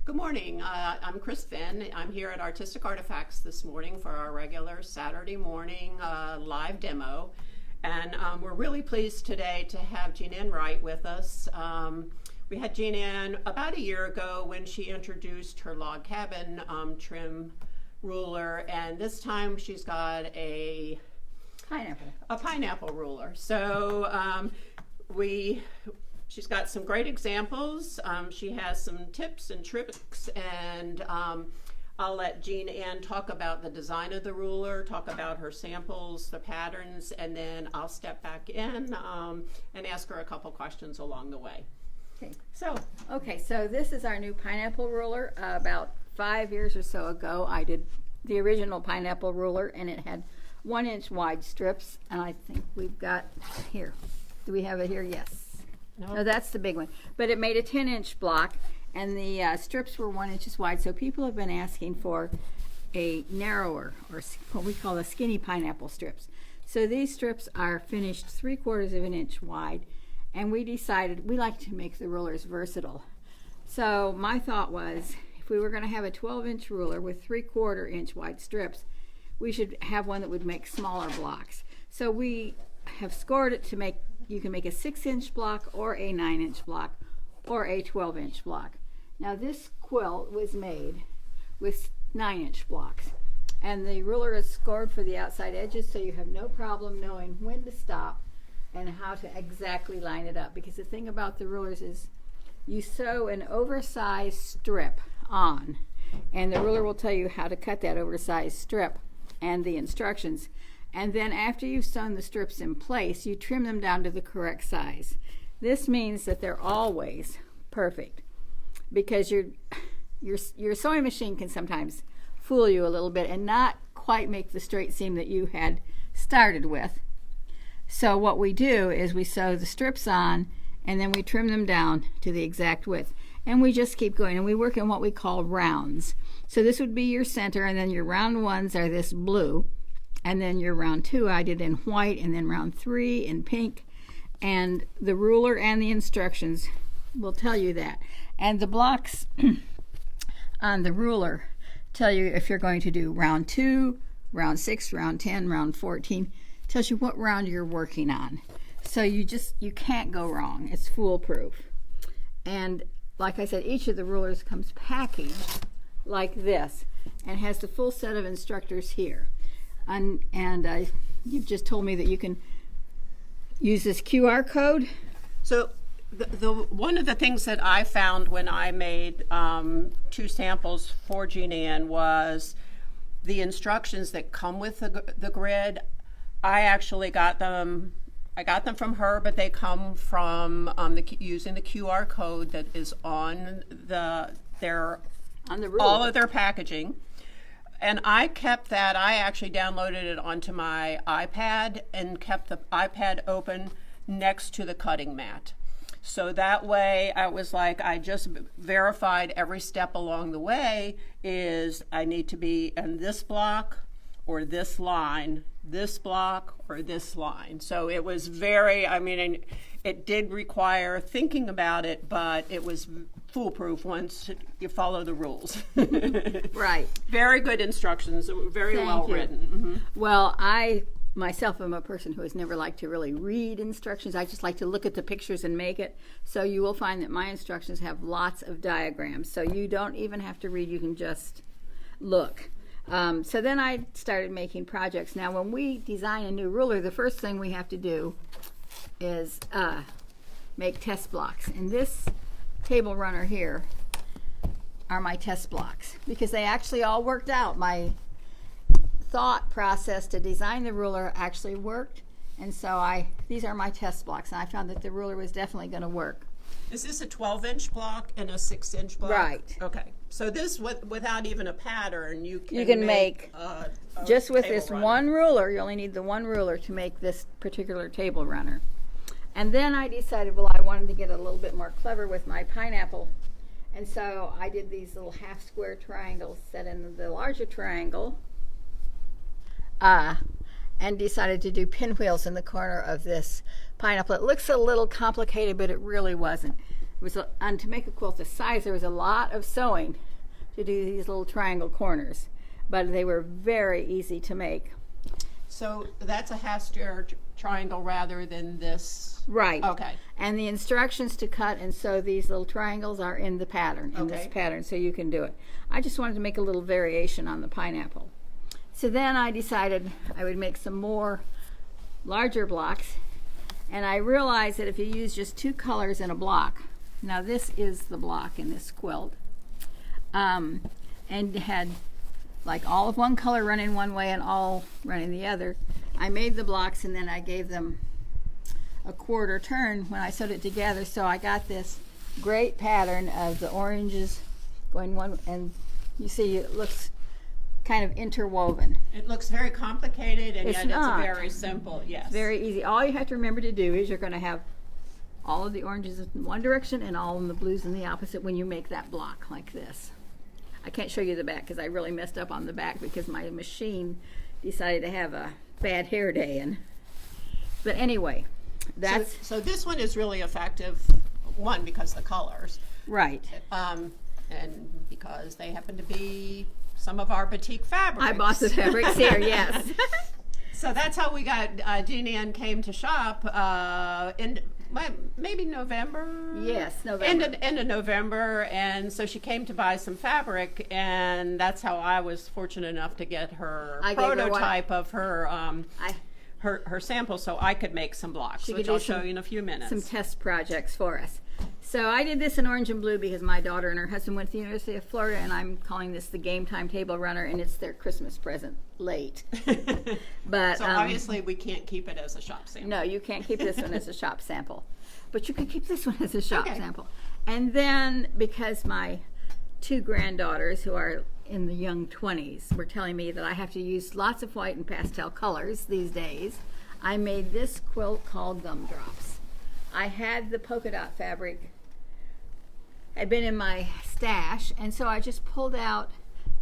Good morning. I'm Chris Vinh. I'm here at Artistic Artifacts this morning for our regular Saturday morning live demo. And we're really pleased today to have Ann Wright with us. We had Ann about a year ago when she introduced her log cabin trim ruler, and this time she's got a pineapple ruler. So she's got some great examples. She has some tips and tricks, and I'll let Ann talk about the design of the ruler, talk about her samples, the patterns, and then I'll step back in and ask her a couple questions along the way. Okay, so this is our new pineapple ruler. About 5 years or so ago, I did the original pineapple ruler, and it had 1-inch wide strips, and I think we've got here. Do we have it here? Yes. No, that's the big one. But it made a 10-inch block, and the strips were 1 inch wide. So people have been asking for a narrower, or what we call the skinny pineapple strips. So these strips are finished 3/4 of an inch wide, and we decided we like to make the rulers versatile. So my thought was, if we were going to have a 12-inch ruler with 3/4 inch wide strips, we should have one that would make smaller blocks. So we have scored it to make. You can make a 6-inch block or a 9-inch block or a 12-inch block. Now this quilt was made with 9-inch blocks, and the ruler is scored for the outside edges, so you have no problem knowing when to stop and how to exactly line it up. Because the thing about the rulers is you sew an oversized strip on, and the ruler will tell you how to cut that oversized strip and the instructions. And then after you've sewn the strips in place, you trim them down to the correct size. This means that they're always perfect, because your sewing machine can sometimes fool you a little bit and not quite make the straight seam that you had started with. So what we do is we sew the strips on, and then we trim them down to the exact width. And we just keep going, and we work in what we call rounds. So this would be your center, and then your round ones are this blue. And then your round 2 I did in white, and then round 3 in pink. And the ruler and the instructions will tell you that. And the blocks on the ruler tell you if you're going to do round 2, round 6, round 10, round 14. Tells you what round you're working on. So you can't go wrong. It's foolproof. And like I said, each of the rulers comes packaged like this and has the full set of instructors here. And you've just told me that you can use this QR code. So one of the things that I found when I made 2 samples for Ann was the instructions that come with the grid. I actually got them. I got them from her, but they come from using the QR code that is on the ruler. All of their packaging. And I kept that. I actually downloaded it onto my iPad and kept the iPad open next to the cutting mat. So that way I was like, I just verified every step along the way is I need to be in this block or this line, this block or this line. So it was it did require thinking about it, but it was foolproof once you follow the rules. Right. Very good instructions, very well written. Mm-hmm. Well, I myself am a person who has never liked to really read instructions. I just like to look at the pictures and make it. So you will find that my instructions have lots of diagrams. So you don't even have to read, you can just look. So then I started making projects. Now when we design a new ruler, the first thing we have to do is make test blocks. And this table runner here are my test blocks, because they actually all worked out. My thought process to design the ruler actually worked, and so these are my test blocks, and I found that the ruler was definitely going to work. Is this a 12-inch block and a 6-inch block? Right. Okay. So this, without even a pattern, you can make just with this runner. One ruler. You only need the one ruler to make this particular table runner. And then I decided, well, I wanted to get a little bit more clever with my pineapple, and so I did these little half square triangles set in the larger triangle, and decided to do pinwheels in the corner of this pineapple. It looks a little complicated, but it really wasn't. and to make a quilt this size, there was a lot of sewing to do these little triangle corners, but they were very easy to make. So that's a half-square triangle rather than this. Right. Okay. And the instructions to cut and sew these little triangles are in the pattern, this pattern, so you can do it. I just wanted to make a little variation on the pineapple. So then I decided I would make some more larger blocks, and I realized that if you use just 2 colors in a block, now this is the block in this quilt, and had like all of one color running one way and all running the other. I made the blocks and then I gave them a quarter turn when I sewed it together, so I got this great pattern of the oranges going one, and you see it looks kind of interwoven. It looks very complicated, and It's yet not. it's very simple. Yes. Very easy. All you have to remember to do is you're going to have all of the oranges in one direction and all of the blues in the opposite when you make that block like this. I can't show you the back because I really messed up on the back because my machine decided to have a bad hair day. But anyway, that's so this one is really effective. One, because the colors, right. and because they happen to be some of our batik fabrics. I bought the fabrics here, yes. So that's how we got Jeannie Ann came to shop in maybe November. Yes, November. End of November, and so she came to buy some fabric, and that's how I was fortunate enough to get her prototype of her her sample, so I could make some blocks, which I'll show you in a few minutes. Some test projects for us. So I did this in orange and blue because my daughter and her husband went to the University of Florida, and I'm calling this the Game Time Table Runner, and it's their Christmas present late. But so obviously we can't keep it as a shop sample. No, you can't keep this one as a shop sample, but you can keep this one as a shop sample. And then because my 2 granddaughters, who are in the young 20s, were telling me that I have to use lots of white and pastel colors these days, I made this quilt called Gumdrops. I had the polka dot fabric, had been in my stash, and so I just pulled out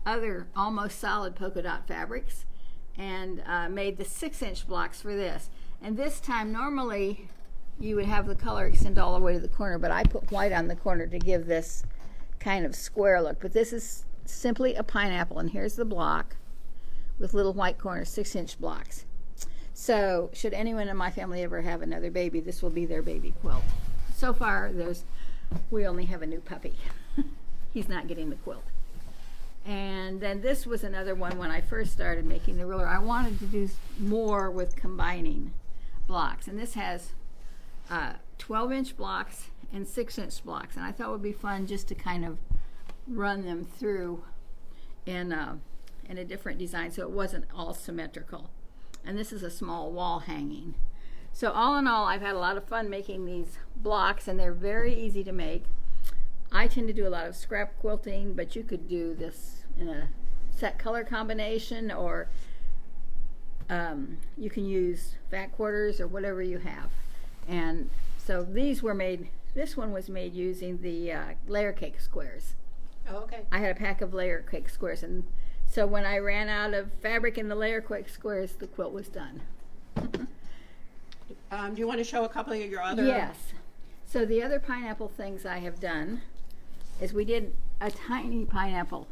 other almost solid polka dot fabrics and made the 6-inch blocks for this. And this time, normally you would have the color extend all the way to the corner, but I put white on the corner to give this kind of square look. But this is simply a pineapple, and here's the block with little white corners, 6-inch blocks. So should anyone in my family ever have another baby, this will be their baby quilt. So far, we only have a new puppy. He's not getting the quilt. And then this was another one when I first started making the ruler. I wanted to do more with combining blocks, and this has 12-inch blocks and 6-inch blocks, and I thought it would be fun just to kind of run them through in a different design so it wasn't all symmetrical. And this is a small wall hanging. So all in all, I've had a lot of fun making these blocks, and they're very easy to make. I tend to do a lot of scrap quilting, but you could do this in a set color combination, or you can use fat quarters or whatever you have. And so these were made, this one was made using the layer cake squares. Oh, okay. I had a pack of layer cake squares, and so when I ran out of fabric in the layer cake squares, the quilt was done. Do you want to show a couple of your other? Yes. So the other pineapple things I have done is we did a tiny pineapple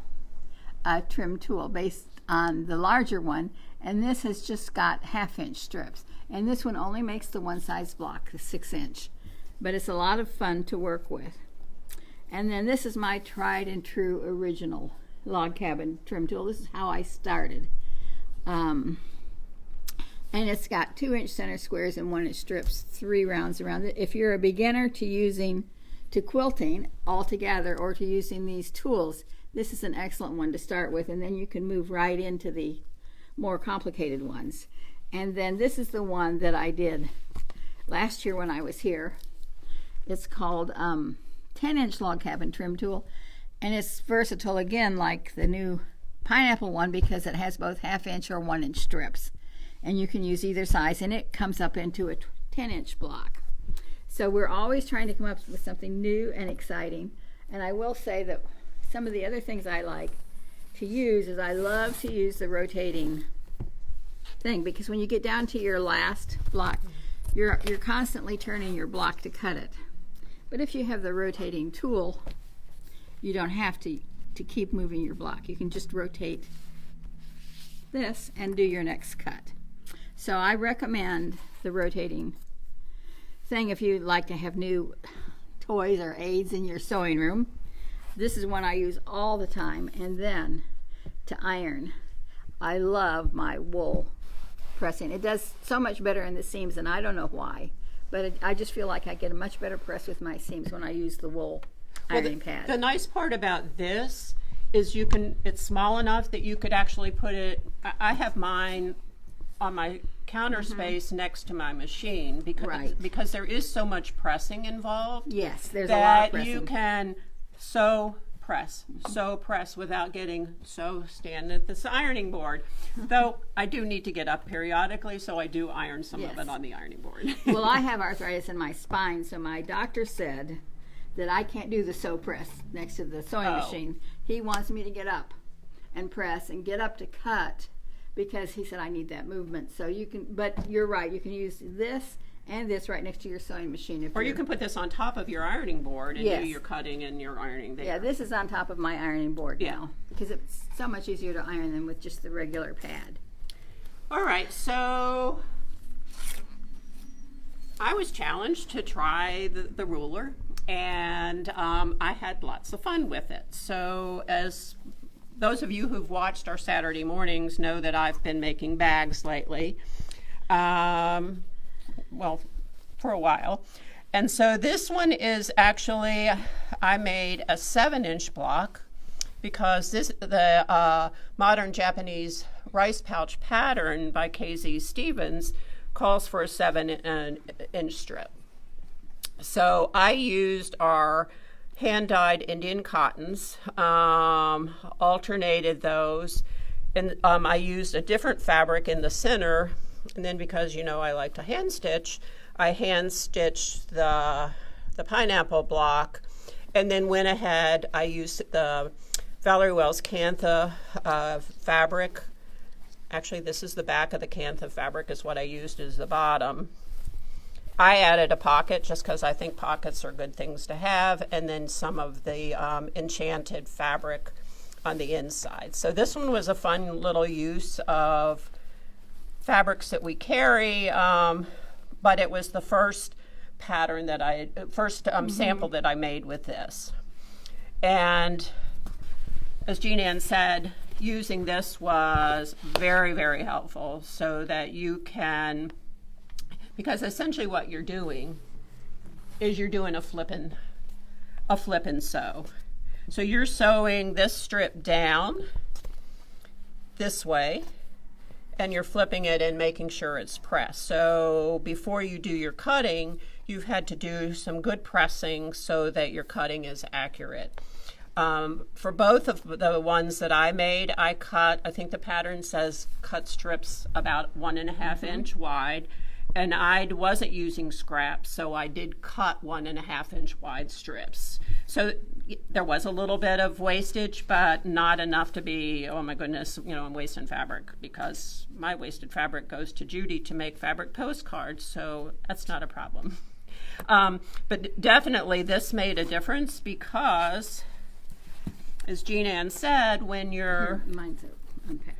trim tool based on the larger one, and this has just got 1/2-inch strips. And this one only makes the one size block, the 6-inch. But it's a lot of fun to work with. And then this is my tried and true original log cabin trim tool. This is how I started. And it's got 2-inch center squares and 1-inch strips, 3 rounds around it. If you're a beginner to quilting altogether, or to using these tools, this is an excellent one to start with, and then you can move right into the more complicated ones. And then this is the one that I did last year when I was here. It's called 10-inch log cabin trim tool, and it's versatile again like the new pineapple one because it has both 1/2-inch or 1-inch strips, and you can use either size, and it comes up into a 10-inch block. So we're always trying to come up with something new and exciting. And I will say that some of the other things I like to use is I love to use the rotating thing, because when you get down to your last block, you're constantly turning your block to cut it. But if you have the rotating tool, you don't have to keep moving your block. You can just rotate this and do your next cut. So I recommend the rotating thing if you'd like to have new toys or aids in your sewing room. This is one I use all the time. And then to iron, I love my wool pressing. It does so much better in the seams, and I don't know why, but I just feel like I get a much better press with my seams when I use the wool ironing pad. The nice part about this is it's small enough that you could actually put it, I have mine on my counter space next to my machine because there is so much pressing involved. Yes, there's a lot of that pressing. you can sew press without getting stand at this ironing board. Though I do need to get up periodically, so I do iron some of it on the ironing board. Well, I have arthritis in my spine, so my doctor said that I can't do the sew press next to the sewing machine. He wants me to get up and press and get up to cut because he said I need that movement. So you can, but you're right, you can use this and this right next to your sewing machine. Or you can put this on top of your ironing board and do your cutting and your ironing there. Yeah, this is on top of my ironing board now because it's so much easier to iron than with just the regular pad. All right, so I was challenged to try the ruler, and I had lots of fun with it. So as those of you who've watched our Saturday mornings know that I've been making bags lately. Well, for a while. And so this one is actually, I made a 7-inch block because the modern Japanese rice pouch pattern by KZ Stevens calls for a 7-inch strip. So I used our hand-dyed Indian cottons, alternated those, and I used a different fabric in the center. And then because, I like to hand stitch, I hand stitched the pineapple block and then went ahead. I used the Valerie Wells Cantha fabric. Actually, this is the back of the Cantha fabric is what I used as the bottom. I added a pocket just because I think pockets are good things to have, and then some of the enchanted fabric on the inside. So this one was a fun little use of fabrics that we carry, but it was the first pattern that sample that I made with this. And as Jean Ann said, using this was very, very helpful so that you can, because essentially what you're doing is you're doing a flip and sew. So you're sewing this strip down this way, and you're flipping it and making sure it's pressed. So before you do your cutting, you've had to do some good pressing so that your cutting is accurate. For both of the ones that I made, I think the pattern says cut strips about 1.5 inch wide, and I wasn't using scraps, so I did cut 1.5 inch wide strips. So there was a little bit of wastage, but not enough to be, oh my goodness, I'm wasting fabric, because my wasted fabric goes to Judy to make fabric postcards, so that's not a problem. But definitely this made a difference because, as Jean Ann said, when you're... Mine's unpacked.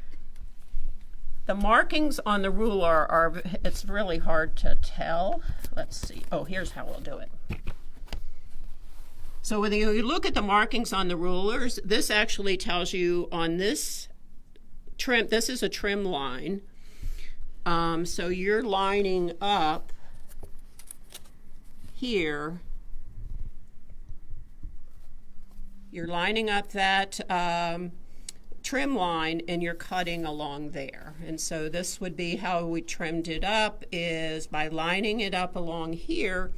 The markings on the ruler it's really hard to tell. Let's see. Oh, here's how we'll do it. So when you look at the markings on the rulers, this actually tells you on this trim, this is a trim line. So you're lining up here. You're lining up that trim line and you're cutting along there. And so this would be how we trimmed it up, is by lining it up along here.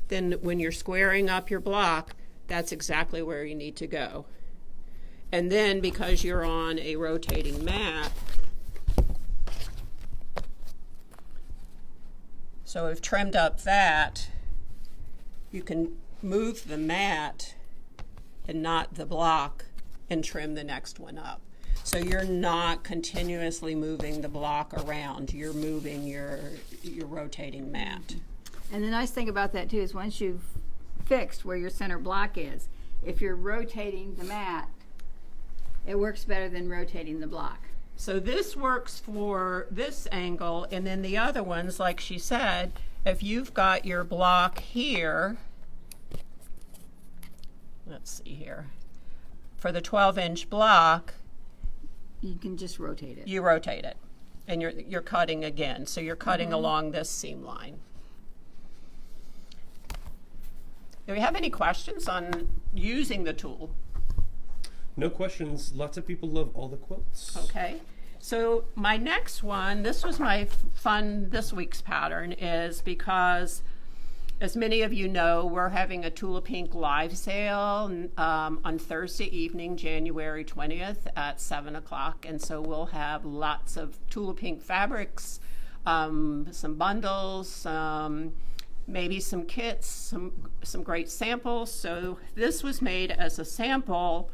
Then when you're squaring up your block, that's exactly where you need to go. And then because you're on a rotating mat, so we've trimmed up that, you can move the mat and not the block and trim the next one up. So you're not continuously moving the block around, you're moving your rotating mat. And the nice thing about that too is once you've fixed where your center block is. If you're rotating the mat, it works better than rotating the block. So this works for this angle, and then the other ones, like she said, if you've got your block here, let's see here, for the 12-inch block, You can just rotate it. you rotate it, and you're cutting again. So you're cutting along this seam line. Do we have any questions on using the tool? No questions. Lots of people love all the quilts. Okay. So my next one, this was my fun this week's pattern, is because, as many of you know, we're having a Tula Pink live sale on Thursday evening, January 20th at 7 o'clock. And so we'll have lots of Tula Pink fabrics, some bundles, maybe some kits, some great samples. So this was made as a sample,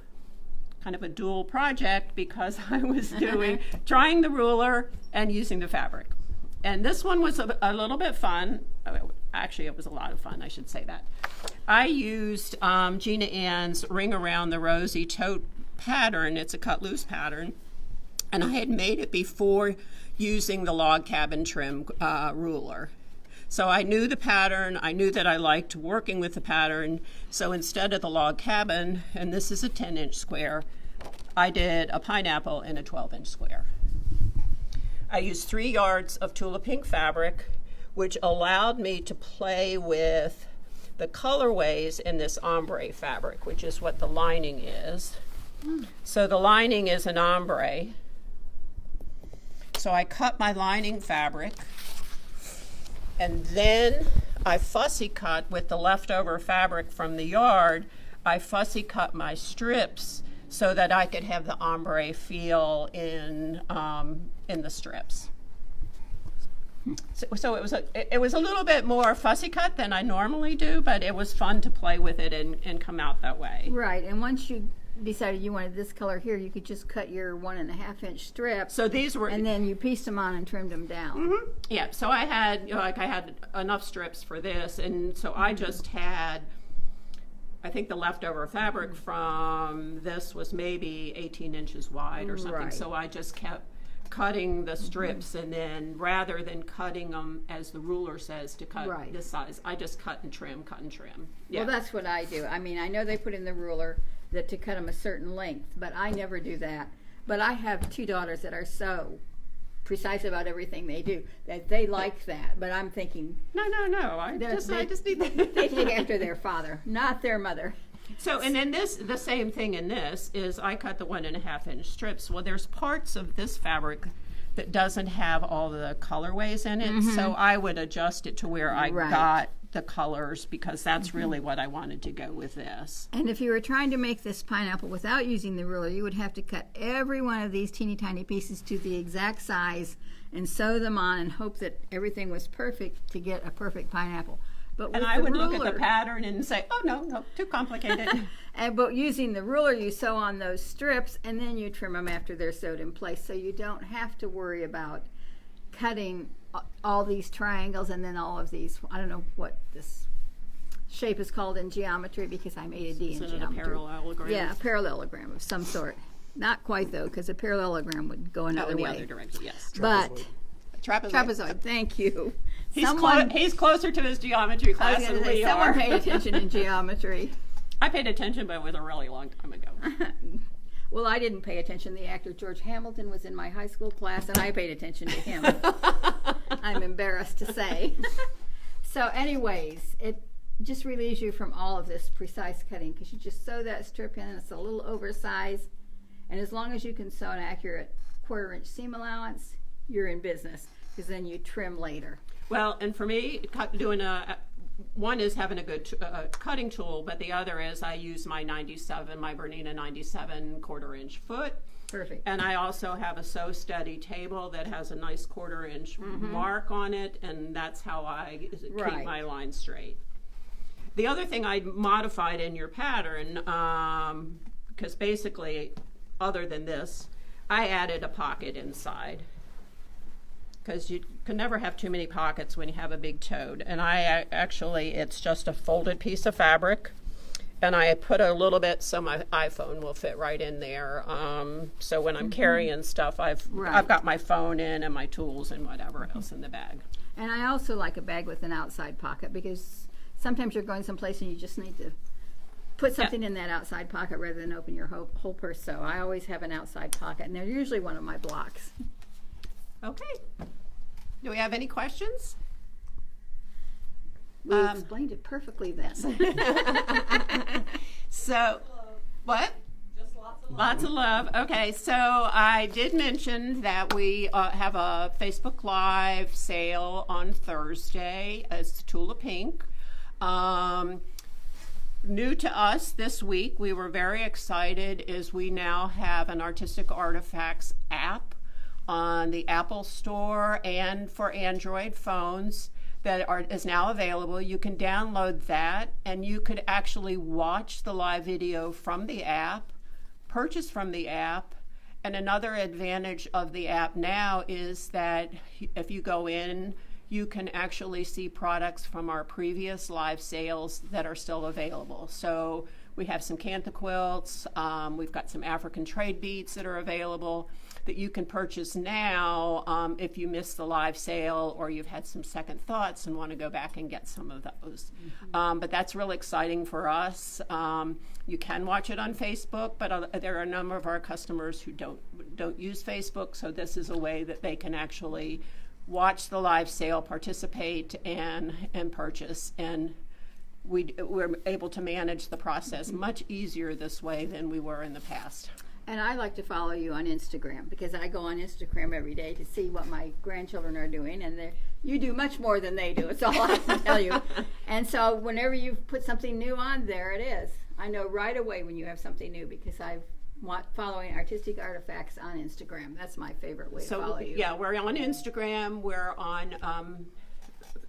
kind of a dual project, because I was trying the ruler and using the fabric. And this one was a little bit fun. Actually, it was a lot of fun, I should say that. I used Gina Ann's Ring Around the Rosy Tote pattern. It's a cut loose pattern. And I had made it before using the log cabin trim ruler. So I knew the pattern. I knew that I liked working with the pattern. So instead of the log cabin, and this is a 10-inch square, I did a pineapple in a 12-inch square. I used 3 yards of Tula Pink fabric, which allowed me to play with the colorways in this ombre fabric, which is what the lining is. So the lining is an ombre. So I cut my lining fabric, and then I fussy cut with the leftover fabric from the yard. I fussy cut my strips so that I could have the ombre feel in the strips. So it was a little bit more fussy cut than I normally do, but it was fun to play with it and come out that way. Right, and once you decided you wanted this color here, you could just cut your 1.5-inch strip. So these were, and then you pieced them on and trimmed them down. Yeah. So I had, I had enough strips for this, and so I just had, I think the leftover fabric from this was maybe 18 inches wide or something. Right. So I just kept cutting the strips, and then rather than cutting them as the ruler says to cut Right. this size, I just cut and trim, cut and trim. Yeah. Well, that's what I do. I mean, I know they put in the ruler that to cut them a certain length, but I never do that. But I have 2 daughters that are so precise about everything they do that they like that. But I'm thinking, No. I just need that. they take after their father, not their mother. So, and then the same thing in this is I cut the 1.5-inch strips. Well, there's parts of this fabric that doesn't have all the colorways in it, so I would adjust it to where I Right. got the colors, because that's really what I wanted to go with this. And if you were trying to make this pineapple without using the ruler, you would have to cut every one of these teeny tiny pieces to the exact size and sew them on and hope that everything was perfect to get a perfect pineapple. But And with I the would ruler, look at the pattern and say, oh, no, too complicated. but using the ruler, you sew on those strips and then you trim them after they're sewed in place, so you don't have to worry about cutting all these triangles and then all of these. I don't know what this shape is called in geometry, because I made a D in Isn't it a geometry. parallelogram? Yeah, a parallelogram of some sort. Not quite though, because a parallelogram would go Oh, another in the way. other direction, yes. But Trapezoid. thank you. He's closer to his geometry I was class gonna than say, we someone are. paid attention in geometry. I paid attention, but it was a really long time ago. Well, I didn't pay attention. The actor George Hamilton was in my high school class, and I paid attention to him. I'm embarrassed to say. So anyways, it just relieves you from all of this precise cutting, because you just sew that strip in, and it's a little oversized. And as long as you can sew an accurate 1/4-inch seam allowance, you're in business, because then you trim later. Well, and for me, one is having a good cutting tool, but the other is I use my Bernina 97 1/4-inch foot. Perfect. And I also have a Sew Steady table that has a nice 1/4-inch mark on it, and that's how I keep Right. my line straight. The other thing I modified in your pattern, because basically, other than this, I added a pocket inside. because you can never have too many pockets when you have a big tote. And actually, it's just a folded piece of fabric, and I put a little bit so my iPhone will fit right in there. So when I'm carrying stuff, I've got my phone in and my tools and whatever else in the bag. And I also like a bag with an outside pocket, because sometimes you're going someplace and you just need to put something in that outside pocket rather than open your whole purse. So I always have an outside pocket, and they're usually one of my blocks. Okay. Do we have any questions? We explained it perfectly then. So, what? Just lots of love. Lots of love. Okay, so I did mention that we have a Facebook Live sale on Thursday. It's Tula Pink. New to us this week, we were very excited, is we now have an Artistic Artifacts app on the Apple Store and for Android phones that is now available. You can download that, and you could actually watch the live video from the app, purchase from the app. And another advantage of the app now is that if you go in, you can actually see products from our previous live sales that are still available. So we have some Cantha quilts, we've got some African trade beads that are available that you can purchase now if you missed the live sale or you've had some second thoughts and want to go back and get some of those. But that's really exciting for us. You can watch it on Facebook, but there are a number of our customers who don't use Facebook, so this is a way that they can actually watch the live sale, participate, and purchase. And we're able to manage the process much easier this way than we were in the past. And I like to follow you on Instagram, because I go on Instagram every day to see what my grandchildren are doing, and you do much more than they do. It's all I can tell you. And so whenever you put something new on, there it is. I know right away when you have something new, because I'm following Artistic Artifacts on Instagram. That's my favorite way to follow you. Yeah, we're on Instagram. We're on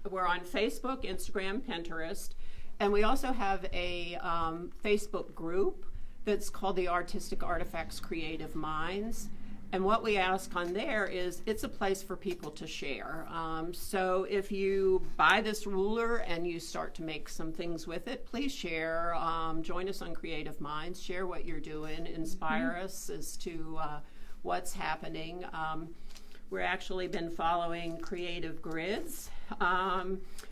Facebook, Instagram, Pinterest, and we also have a Facebook group that's called the Artistic Artifacts Creative Minds. And what we ask on there is it's a place for people to share. So if you buy this ruler and you start to make some things with it, please share. Join us on Creative Minds. Share what you're doing. Inspire us as to what's happening. We're actually been following Creative Grids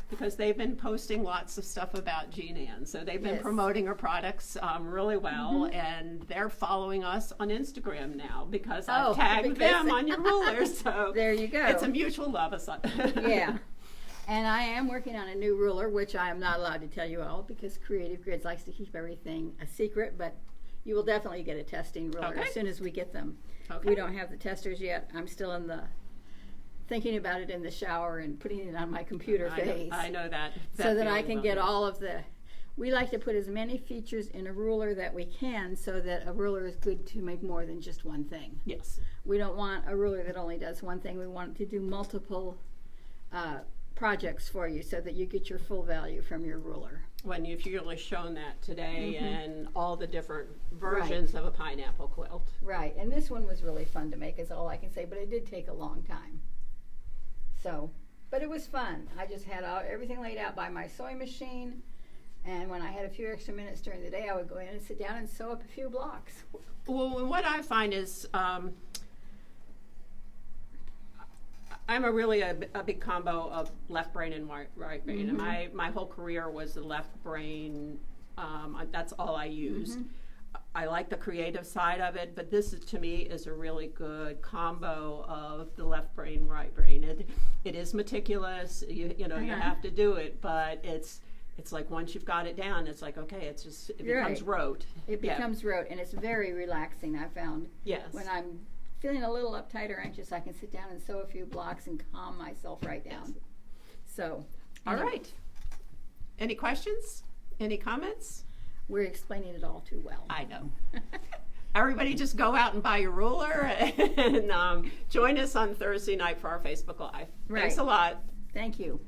because they've been posting lots of stuff about Jean Ann. So they've been promoting her products really well, and they're following us on Instagram now because I've tagged them on your rulers. So there you go. It's a mutual love. Yeah. And I am working on a new ruler, which I am not allowed to tell you all because Creative Grids likes to keep everything a secret, but you will definitely get a testing ruler as soon as we get them. We don't have the testers yet. I'm still in the thinking about it in the shower and putting it on my computer phase. I know that. So that I can get all of the, we like to put as many features in a ruler that we can so that a ruler is good to make more than just one thing. Yes. We don't want a ruler that only does one thing. We want it to do multiple projects for you so that you get your full value from your ruler. When you've really shown that today and all the different versions of a pineapple quilt. Right, and this one was really fun to make is all I can say, but it did take a long time. So, but it was fun. I just had everything laid out by my sewing machine, and when I had a few extra minutes during the day, I would go in and sit down and sew up a few blocks. Well, what I find is I'm a big combo of left brain and right brain. And my whole career was the left brain. That's all I used. I like the creative side of it, but this to me is a really good combo of the left brain, right brain. It is meticulous. You have to do it, but it's like once you've got it down, it's like okay, it becomes rote. It becomes rote, and it's very relaxing. I found. Yes. When I'm feeling a little uptight or anxious, I can sit down and sew a few blocks and calm myself right down. So, all right. Any questions? Any comments? We're explaining it all too well. I know. Everybody just go out and buy your ruler and join us on Thursday night for our Facebook Live. Right. Thanks a lot. Thank you.